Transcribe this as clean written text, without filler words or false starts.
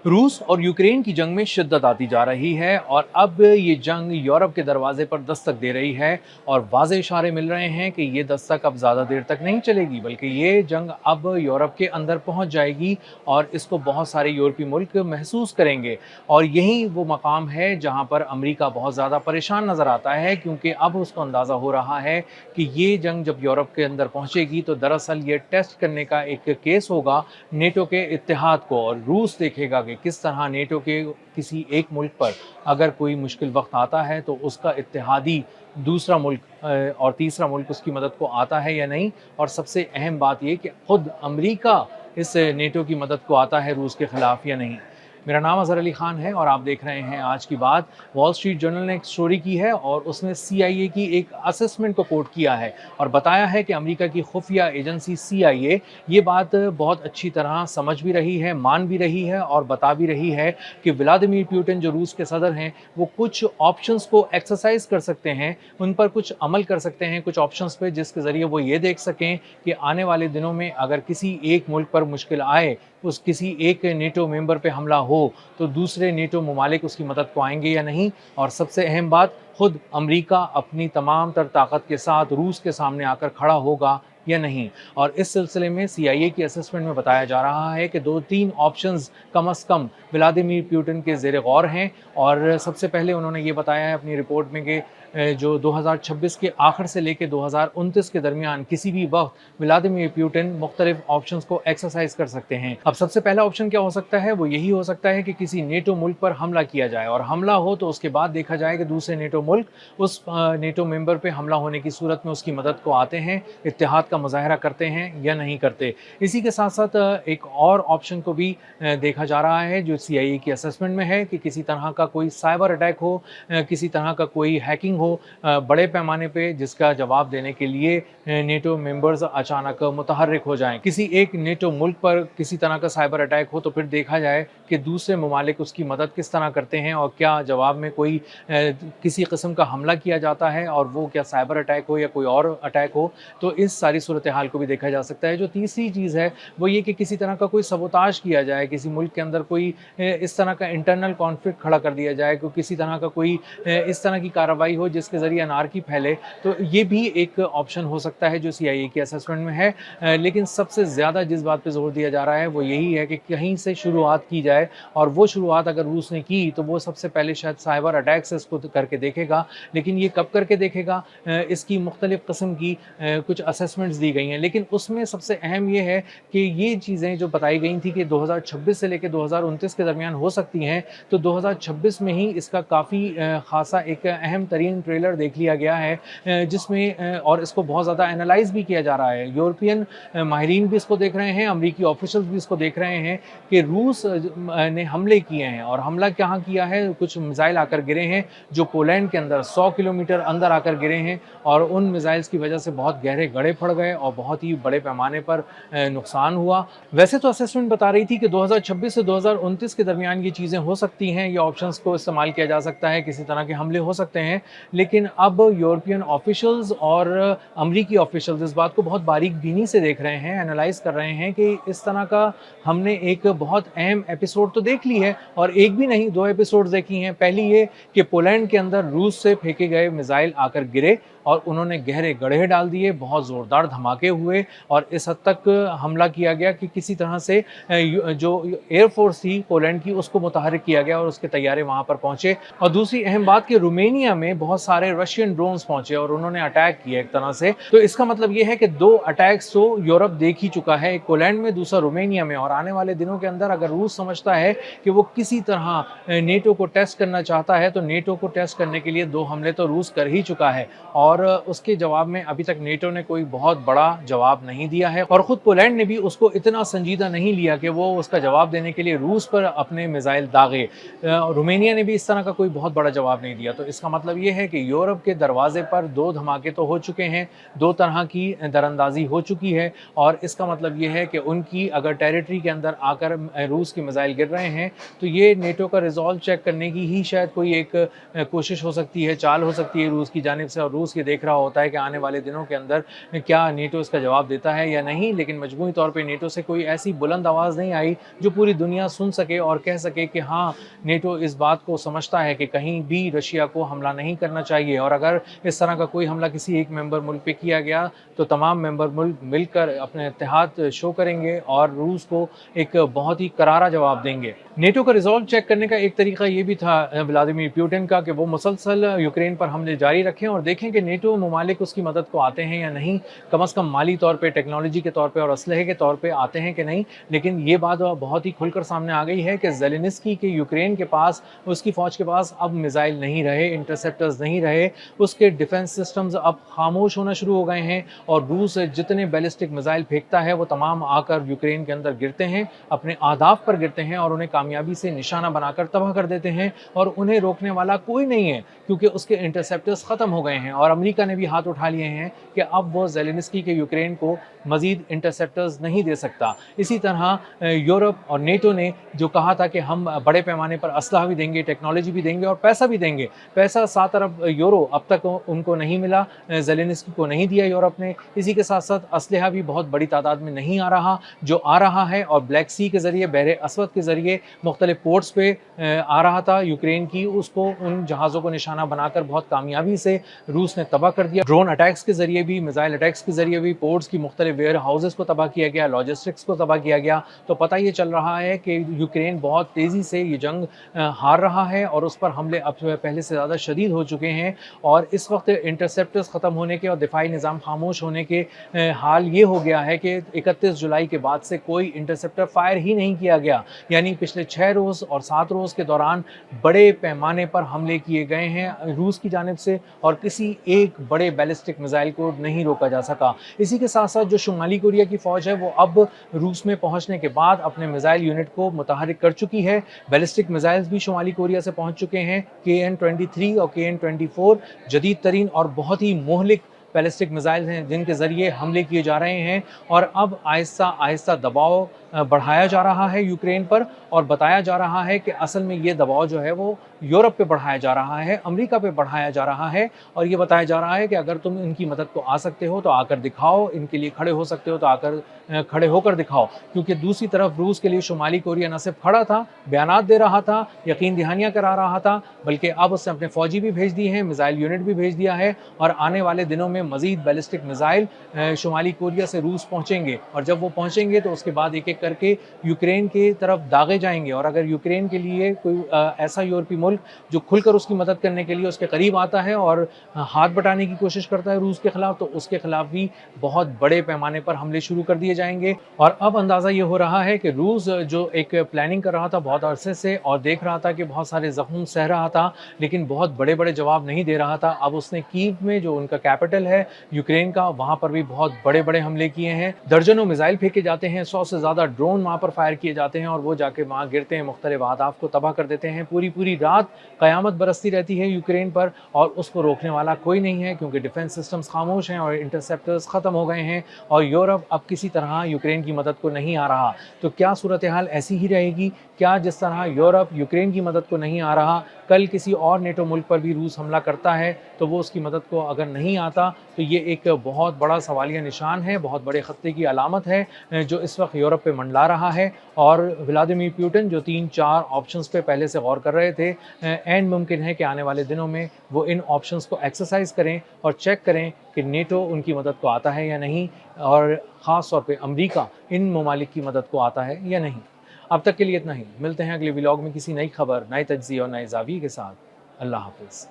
रूस और यूक्रेन की जंग में शिद्दत आती जा रही है और अब ये जंग यूरोप के दरवाजे पर दस्तक दे रही है और वाज़ेह इशारे मिल रहे हैं कि ये दस्तक अब ज़्यादा देर तक नहीं चलेगी, बल्कि ये जंग अब यूरोप के अंदर पहुंच जाएगी और इसको बहुत सारे यूरोपीय मुल्क महसूस करेंगे। और यही वो मकाम है जहां पर अमेरिका बहुत ज़्यादा परेशान नज़र आता है, क्योंकि अब उसको अंदाज़ा हो रहा है कि ये जंग जब यूरोप के अंदर पहुँचेगी तो दरअसल ये टेस्ट करने का एक केस होगा नेटो के इत्तेहाद को। और रूस देखेगा कि किस तरह नेटो के किसी एक मुल्क पर अगर कोई मुश्किल वक्त आता है तो उसका इत्तेहादी दूसरा मुल्क और तीसरा मुल्क उसकी मदद को आता है या नहीं। और सबसे अहम बात यह कि खुद अमेरिका इस नेटो की मदद को आता है रूस के खिलाफ या नहीं। मेरा नाम अज़हर अली ख़ान है और आप देख रहे हैं आज की बात। वॉल स्ट्रीट जर्नल ने एक स्टोरी की है और उसमें CIA की एक असेसमेंट को कोट किया है और बताया है कि अमेरिका की खुफिया एजेंसी CIA ये बात बहुत अच्छी तरह समझ भी रही है, मान भी रही है और बता भी रही है कि व्लादिमीर पुतिन जो रूस के सदर हैं वो कुछ ऑप्शंस को एक्सरसाइज कर सकते हैं, उन पर कुछ अमल कर सकते हैं कुछ ऑप्शंस पे, जिसके ज़रिए वो ये देख सकें कि आने वाले दिनों में अगर किसी एक मुल्क पर मुश्किल आए, उस किसी एक नेटो मेंबर पे हमला हो तो दूसरे नेटो ममालिक उसकी मदद को आएंगे या नहीं। और सबसे अहम बात, खुद अमेरिका अपनी तमाम तर ताकत के साथ रूस के सामने आकर खड़ा होगा या नहीं। और इस सिलसिले में CIA की असेसमेंट में बताया जा रहा है कि 2-3 ऑप्शंस कम अज़ कम व्लादिमीर पुतिन के ज़ेर गौर हैं। और सबसे पहले उन्होंने ये बताया है अपनी रिपोर्ट में कि जो 2026 के आखिर से लेकर 2029 के दरमियान किसी भी वक्त व्लादिमीर पुतिन मुख्तलिफ ऑप्शंस को एक्सरसाइज कर सकते हैं। अब सबसे पहला ऑप्शन क्या हो सकता है, वो यही हो सकता है कि किसी नेटो मुल्क पर हमला किया जाए और हमला हो तो उसके बाद देखा जाए कि दूसरे नेटो मुल्क उस नेटो मेंबर पे हमला होने की सूरत में उसकी मदद को आते हैं, इत्तेहाद का मुजाहरा करते हैं या नहीं करते। इसी के साथ साथ एक और ऑप्शन को भी देखा जा रहा है जो CIA की असेसमेंट में है कि किसी तरह का कोई साइबर अटैक हो, किसी तरह का कोई हैकिंग हो बड़े पैमाने पे, जिसका जवाब देने के लिए नेटो मेंबर्स अचानक मुतहर्रिक हो जाएं। किसी एक नेटो मुल्क पर किसी तरह का साइबर अटैक हो तो फिर देखा जाए कि दूसरे ममालिक उसकी मदद किस तरह करते हैं और क्या जवाब में कोई किसी किस्म का हमला किया जाता है और वो क्या साइबर अटैक हो या कोई और अटैक हो। तो इस सारी सूरत हाल को भी देखा जा सकता है। जो तीसरी चीज़ है वो ये कि किसी तरह का कोई सबोताज किया जाए, किसी मुल्क के अंदर कोई इस तरह का इंटरनल कॉन्फ्लिक्ट खड़ा कर दिया जाए, किसी तरह का कोई इस तरह की कार्रवाई हो जिसके ज़रिए अनारकी फैले। तो ये भी एक ऑप्शन हो सकता है जो CIA के असेसमेंट में है। लेकिन सबसे ज़्यादा जिस बात पे ज़ोर दिया जा रहा है वो यही है कि कहीं से शुरुआत की जाए, और वो शुरुआत अगर रूस ने की तो वो सबसे पहले शायद साइबर अटैक से इसको करके देखेगा। लेकिन ये कब करके देखेगा, इसकी मुख्तलिफ़ किस्म की कुछ असेसमेंट्स दी गई हैं। लेकिन उसमें सबसे अहम ये है कि ये चीज़ें जो बताई गई थी कि 2026 से लेकर 2029 के दरमियान हो सकती हैं, तो 2026 में ही इसका काफ़ी ख़ासा एक अहम तरीन ट्रेलर देख लिया गया है, जिसमें और इसको बहुत ज़्यादा एनालाइज भी किया जा रहा है। यूरोपियन माहिरीन भी इसको देख रहे हैं, अमरीकी ऑफिशियल्स भी इसको देख रहे हैं कि रूस ने हमले किए हैं। और हमला कहाँ किया है, कुछ मिसाइल आकर गिरे हैं जो पोलैंड के अंदर 100 किलोमीटर अंदर आकर गिरे हैं और उन मिसाइल्स की वजह से बहुत गहरे गड़े पड़ गए और बहुत ही बड़े पैमाने पर नुकसान हुआ। वैसे तो असेसमेंट बता रही थी कि 2026 से 2029 के दरमियान ये चीज़ें हो सकती हैं, ये ऑप्शंस को इस्तेमाल किया जा सकता है, किसी तरह के हमले हो सकते हैं। लेकिन अब यूरोपियन ऑफिशियल्स और अमरीकी ऑफिशियल्स इस बात को बहुत बारीक बीनी से देख रहे हैं, एनालाइज कर रहे हैं कि इस तरह का हमने एक बहुत अहम एपिसोड तो देख ली है, और एक भी नहीं 2 एपिसोड्स देखी हैं। पहली ये कि पोलैंड के अंदर रूस से फेंके गए मिसाइल आकर गिरे और उन्होंने गहरे गड्ढे डाल दिए, बहुत ज़ोरदार धमाके हुए और इस हद तक हमला किया गया कि किसी तरह से जो एयरफोर्स थी पोलैंड की उसको मुतहर्रिक किया गया और उसके तैयारे वहाँ पर पहुँचे। और दूसरी अहम बात कि रोमेनिया में बहुत सारे रशियन ड्रोन्स पहुँचे और उन्होंने अटैक किया एक तरह से। तो इसका मतलब ये है कि 2 अटैक्स तो यूरोप देख ही चुका है, एक पोलैंड में, दूसरा रोमेनिया में। और आने वाले दिनों के अंदर अगर रूस समझता है कि वो किसी तरह नेटो को टेस्ट करना चाहता है तो नेटो को टेस्ट करने के लिए 2 हमले तो रूस कर ही चुका है और उसके जवाब में अभी तक नेटो ने कोई बहुत बड़ा जवाब नहीं दिया है। और ख़ुद पोलैंड ने भी उसको इतना संजीदा नहीं लिया कि वो उसका जवाब देने के लिए रूस पर अपने मिसाइल दागे। रोमेनिया ने भी इस तरह का कोई बहुत बड़ा जवाब नहीं दिया। तो इसका मतलब ये है कि यूरोप के दरवाजे पर 2 धमाके तो हो चुके हैं, 2 तरह की दरअंदाजी हो चुकी है। और इसका मतलब ये है कि उनकी अगर टेरिटरी के अंदर आकर रूस के मिसाइल गिर रहे हैं तो ये नेटो का रिजॉल्व चेक करने की ही शायद कोई एक कोशिश हो सकती है, चाल हो सकती है रूस की जानिब से, और रूस की के देख रहा होता है कि आने वाले दिनों के अंदर क्या नेटो इसका जवाब देता है या नहीं, लेकिन मजमूई तौर पे नेटो से कोई ऐसी बुलंद आवाज़ नहीं आई जो पूरी दुनिया सुन सके और कह सके कि हाँ, नेटो इस बात को समझता है कि कहीं भी रशिया को हमला नहीं करना चाहिए, और अगर इस तरह का कोई हमला किसी एक मेंबर मुल्क पे किया गया तो तमाम मेंबर मुल्क मिलकर अपने इत्तेहाद शो करेंगे और रूस को एक बहुत ही करारा जवाब देंगे। नेटो का रिजॉल्व चेक करने का एक तरीका ये भी था व्लादिमीर पुतिन का कि वो मुसलसल यूक्रेन पर हमले जारी रखें और देखें कि नेटो ममालिक उसकी मदद को आते हैं या नहीं, कम से कम माली तौर पे, टेक्नोलॉजी के तौर पे और असलहे के तौर पे आते हैं कि नहीं। लेकिन ये बात बहुत ही खुलकर सामने आ गई है कि ज़ेलेंस्की के यूक्रेन के पास, उसकी फ़ौज के पास अब मिसाइल नहीं रहे, इंटरसेप्टर्स नहीं रहे, उसके डिफेंस सिस्टम्स अब खामोश होना शुरू हो गए हैं और रूस जितने बैलिस्टिक मिसाइल फेंकता है वो तमाम आकर यूक्रेन के अंदर गिरते हैं, अपने अहदाफ पर गिरते हैं और उन्हें कामयाबी से निशाना बनाकर तबाह कर देते हैं, और उन्हें रोकने वाला कोई नहीं है क्योंकि उसके इंटरसेप्टर्स ख़त्म हो गए हैं। और अमेरिका ने भी हाथ उठा लिए हैं कि अब वो ज़ेलेंस्की के यूक्रेन को मज़ीद इंटरसेप्टर्स नहीं दे सकता। इसी तरह यूरोप और नेटो ने जो कहा था कि हम बड़े पैमाने पर असलहा भी देंगे, टेक्नोलॉजी भी देंगे और पैसा भी देंगे, पैसा 7 अरब यूरो अब तक उनको नहीं मिला, ज़ेलेंस्की को नहीं दिया यूरोप ने। इसी के साथ साथ असलहा भी बहुत बड़ी तादाद में नहीं आ रहा, जो आ रहा है और ब्लैक सी के ज़रिए, बहरे असवद के ज़रिए मुख्तलिफ पोर्ट्स पे आ रहा था यूक्रेन की, उसको उन जहाज़ों को निशाना बनाकर बहुत कामयाबी से रूस ने तबाह कर दिया। ड्रोन अटैक्स के ज़रिए भी, मिसाइल अटैक्स के ज़रिए भी पोर्ट्स की मुख्तलिफ वेयर हाउसेस को तबाह किया गया, लॉजिस्टिक्स को तबाह किया गया। तो पता ये चल रहा है कि यूक्रेन बहुत तेज़ी से ये जंग हार रहा है और उस पर हमले अब पहले से ज़्यादा शदीद हो चुके हैं। और इस वक्त इंटरसेप्टर्स ख़त्म होने के और दिफाई निज़ाम खामोश होने के हाल ये हो गया है कि 31 जुलाई के बाद से कोई इंटरसेप्टर फायर ही नहीं किया गया, यानी पिछले 6 रोज़ और 7 रोज़ के दौरान बड़े पैमाने पर हमले किए गए हैं रूस की जानिब से और किसी एक बड़े बैलिस्टिक मिसाइल को नहीं रोका जा सका। इसी के साथ साथ जो शुमाली कोरिया की फ़ौज है वो अब रूस में पहुंचने के बाद अपने मिसाइल यूनिट को मुतहरिक कर चुकी है। बैलिस्टिक मिसाइल्स भी शुमाली कोरिया से पहुंच चुके हैं। KN-23 और KN-24 जदीद तरीन और बहुत ही मोहलिक बैलिस्टिक मिसाइल हैं जिनके ज़रिए हमले किए जा रहे हैं, और अब आहिस्ता आहिस्ता दबाव बढ़ाया जा रहा है यूक्रेन पर, और बताया जा रहा है कि असल में ये दबाव जो है वो यूरोप पे बढ़ाया जा रहा है, अमेरिका पे बढ़ाया जा रहा है, और ये बताया जा रहा है कि अगर तुम इनकी मदद को आ सकते हो तो आकर दिखाओ, इनके लिए खड़े हो सकते हो तो आकर खड़े होकर दिखाओ। क्योंकि दूसरी तरफ रूस के लिए शुमाली कोरिया न सिर्फ खड़ा था, बयानात दे रहा था, यकीन दहानियाँ करा रहा था, बल्कि अब उसने अपने फ़ौजी भी भेज दिए हैं, मिसाइल यूनिट भी भेज दिया है, और आने वाले दिनों में मज़ीद बैलिस्टिक मिसाइल शुमाली कोरिया से रूस पहुँचेंगे, और जब वो पहुँचेंगे तो उसके बाद एक एक करके यूक्रेन की तरफ दागे जाएंगे। और अगर यूक्रेन के लिए कोई ऐसा यूरोपीय मुल्क जो खुलकर उसकी मदद करने के लिए उसके करीब आता है और हाथ बटाने की कोशिश करता है रूस के खिलाफ, तो उसके खिलाफ भी बहुत बड़े पैमाने पर हमले शुरू कर दिए जाएंगे। और अब अंदाज़ा ये हो रहा है कि रूस जो एक प्लानिंग कर रहा था बहुत अरसे से और देख रहा था कि बहुत सारे जख्म सह रहा था, लेकिन बहुत बड़े बड़े जवाब नहीं दे रहा था, अब उसने कीव में, जो उनका कैपिटल है यूक्रेन का, वहाँ पर भी बहुत बड़े बड़े हमले किए हैं। दर्जनों मिसाइल फेंके जाते हैं, 100 से ज़्यादा ड्रोन वहाँ पर फायर किए जाते हैं और वो जाके वहाँ गिरते हैं, मुख्तलिफ अहदाफ को तबाह कर देते हैं। पूरी पूरी रात क़यामत बरसती रहती है यूक्रेन पर और उसको रोकने वाला कोई नहीं है, क्योंकि डिफेंस सिस्टम्स खामोश हैं और इंटरसेप्टर्स ख़त्म हो गए हैं और यूरोप अब किसी तरह यूक्रेन की मदद को नहीं आ रहा। तो क्या सूरत हाल ऐसी ही रहेगी? क्या जिस तरह यूरोप यूक्रेन की मदद को नहीं आ रहा, कल किसी और नेटो मुल्क पर भी रूस हमला करता है तो वो उसकी मदद को अगर नहीं आता, तो ये एक बहुत बड़ा सवालिया निशान है, बहुत बड़े ख़तरे की अलामत है जो इस वक्त यूरोप पे मंडला रहा है। और व्लादिमीर पुतिन जो 3-4 ऑप्शंस पे पहले से गौर कर रहे थे, एंड मुमकिन है कि आने वाले दिनों में वो इन ऑप्शंस को एक्सरसाइज करें और चेक करें कि नेटो उनकी मदद को आता है या नहीं, और ख़ास तौर पे अमेरिका इन ममालिक की मदद को आता है या नहीं। अब तक के लिए इतना ही। मिलते हैं अगले व्लॉग में किसी नई खबर, नए तज्ज़िये और नए ज़ाविये के साथ। अल्लाह हाफ़िज़।